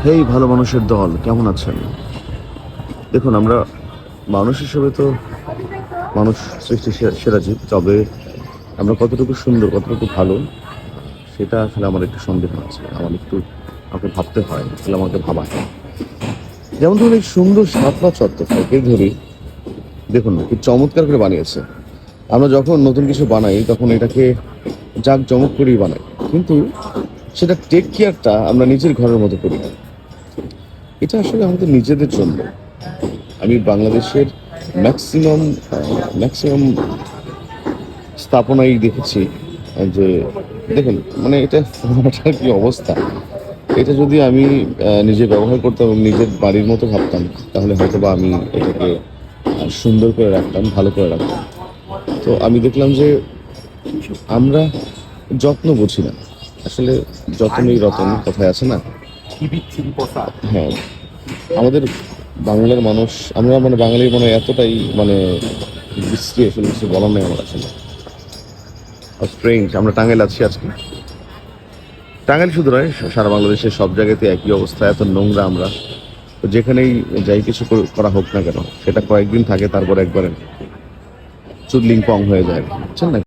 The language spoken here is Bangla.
হেই ভালো মানুষের দল, কেমন আছেন? দেখুন, আমরা মানুষ হিসেবে তো মানুষ সৃষ্টি সেরা জীব। তবে আমরা কতটুকু সুন্দর, কতটুকু ভালো, সেটা আসলে আমার একটু সন্দেহ আছে। আমাকে ভাবতে হয়, আসলে আমাকে ভাবায়। যেমন ধরুন, এই সুন্দর শাপলা চত্বরটাকে ধরি, দেখুন না কি চমৎকার করে বানিয়েছে। আমরা যখন নতুন কিছু বানাই তখন এটাকে জাঁকজমক করেই বানাই, কিন্তু সেটা টেক কেয়ারটা আমরা নিজের ঘরের মতো করি না। এটা আসলে আমাদের নিজেদের জন্য। আমি বাংলাদেশের ম্যাক্সিমাম ম্যাক্সিমাম স্থাপনাই দেখেছি যে, দেখুন মানে এটার কি অবস্থা। এটা যদি আমি নিজে ব্যবহার করতাম এবং নিজের বাড়ির মতো ভাবতাম, তাহলে হয়তো বা আমি এটাকে সুন্দর করে রাখতাম, ভালো করে রাখতাম। তো আমি দেখলাম যে আমরা যত্ন বুঝি না আসলে। যত্নই রতন কথায় আছে না? হ্যাঁ, আমাদের বাংলার মানুষ, আমরা মানে বাঙালির মানে এতটাই মানে বিশ্রী, আসলে কিছু বলার নেই আমার আসলে। স্ট্রেঞ্জ। আমরা টাঙ্গাইল আছি আজকে। টাঙ্গাইল শুধু নয়, সারা বাংলাদেশের সব জায়গাতে একই অবস্থা, এত নোংরা আমরা। তো যেখানেই যাই কিছু করা হোক না কেন, সেটা কয়েকদিন থাকে, তারপর একবারে চুদলিং পং হয়ে যায়, বুঝছেন না?